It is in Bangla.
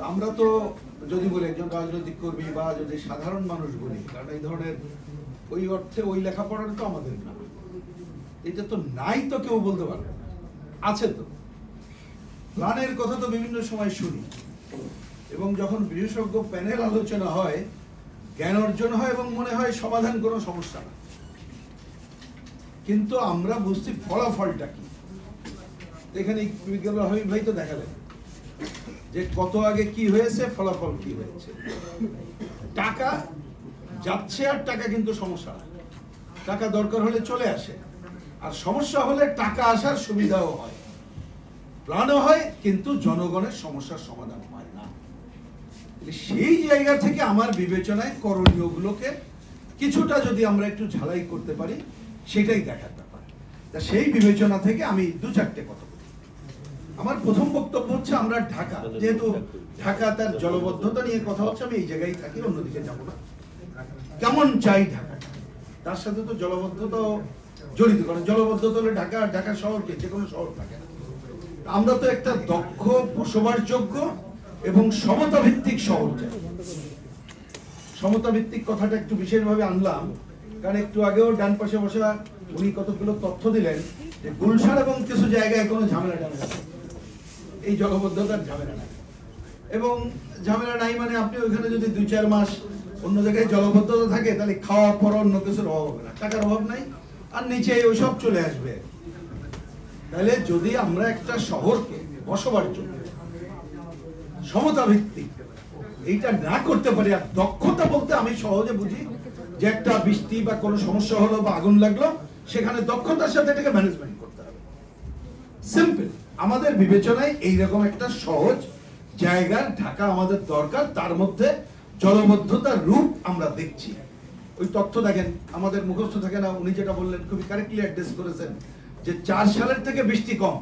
আমরা তো যদি বলি একজন রাজনৈতিক কর্মী বা যদি সাধারণ মানুষ বলি, কারণ এই ধরনের ওই অর্থে ওই লেখাপড়াটা তো আমাদের না, এটা তো নাই তো কেউ বলতে পারবে না, আছে তো। প্ল্যানের কথা তো বিভিন্ন সময় শুনি, এবং যখন বিশেষজ্ঞ প্যানেল আলোচনা হয় জ্ঞান অর্জন হয় এবং মনে হয় সমাধান কোনো সমস্যা না, কিন্তু আমরা বুঝছি ফলাফলটা কি। এখানে হাবিব ভাই তো দেখালেন যে কত আগে কি হয়েছে, ফলাফল কি হয়েছে। টাকা যাচ্ছে আর টাকা কিন্তু সমস্যা না, টাকা দরকার হলে চলে আসে, আর সমস্যা হলে টাকা আসার সুবিধাও হয়, প্ল্যানও হয়, কিন্তু জনগণের সমস্যার সমাধান হয় না। সেই জায়গা থেকে আমার বিবেচনায় করণীয়গুলোকে কিছুটা যদি আমরা একটু ঝালাই করতে পারি, সেটাই দেখার ব্যাপার। তা সেই বিবেচনা থেকে আমি দু চারটে কথা বলি। আমার প্রথম বক্তব্য হচ্ছে, আমরা ঢাকা, যেহেতু ঢাকা তার জলবদ্ধতা নিয়ে কথা হচ্ছে, আমি এই জায়গায় থাকি, অন্যদিকে যাবো না। কেমন চাই ঢাকা, তার সাথে তো জলবদ্ধতা জড়িত, কারণ জলবদ্ধতা হলে ঢাকা, ঢাকা শহরকে যে কোনো শহর থাকে না। আমরা তো একটা দক্ষ, বসবাসযোগ্য এবং সমতা ভিত্তিক শহর চাই। সমতা ভিত্তিক কথাটা একটু বিশেষভাবে আনলাম, কারণ একটু আগেও ডান পাশে বসে উনি কতগুলো তথ্য দিলেন যে গুলশান এবং কিছু জায়গায় কোনো ঝামেলা টামেলা নেই, এই জলবদ্ধতার ঝামেলা নাই। এবং ঝামেলা নাই মানে আপনি ওইখানে যদি 2-4 মাস অন্য জায়গায় জলবদ্ধতা থাকে, তাহলে খাওয়া পর অন্য কিছুর অভাব হবে না, টাকার অভাব নাই, আর নিচে ওইসব চলে আসবে। তাহলে যদি আমরা একটা শহরকে বসবার জন্য সমতা ভিত্তিক এইটা না করতে পারি, আর দক্ষতা বলতে আমি সহজে বুঝি যে একটা বৃষ্টি বা কোনো সমস্যা হলো বা আগুন লাগলো, সেখানে দক্ষতার সাথে এটাকে ম্যানেজমেন্ট করতে হবে। সিম্পল, আমাদের বিবেচনায় এইরকম একটা সহজ জায়গার ঢাকা আমাদের দরকার, তার মধ্যে জলবদ্ধতার রূপ আমরা দেখছি। ওই তথ্য দেখেন, আমাদের মুখস্থ থাকে না, উনি যেটা বললেন খুবই কারেক্টলি অ্যাড্রেস করেছেন যে 4 সালের থেকে বৃষ্টি কম,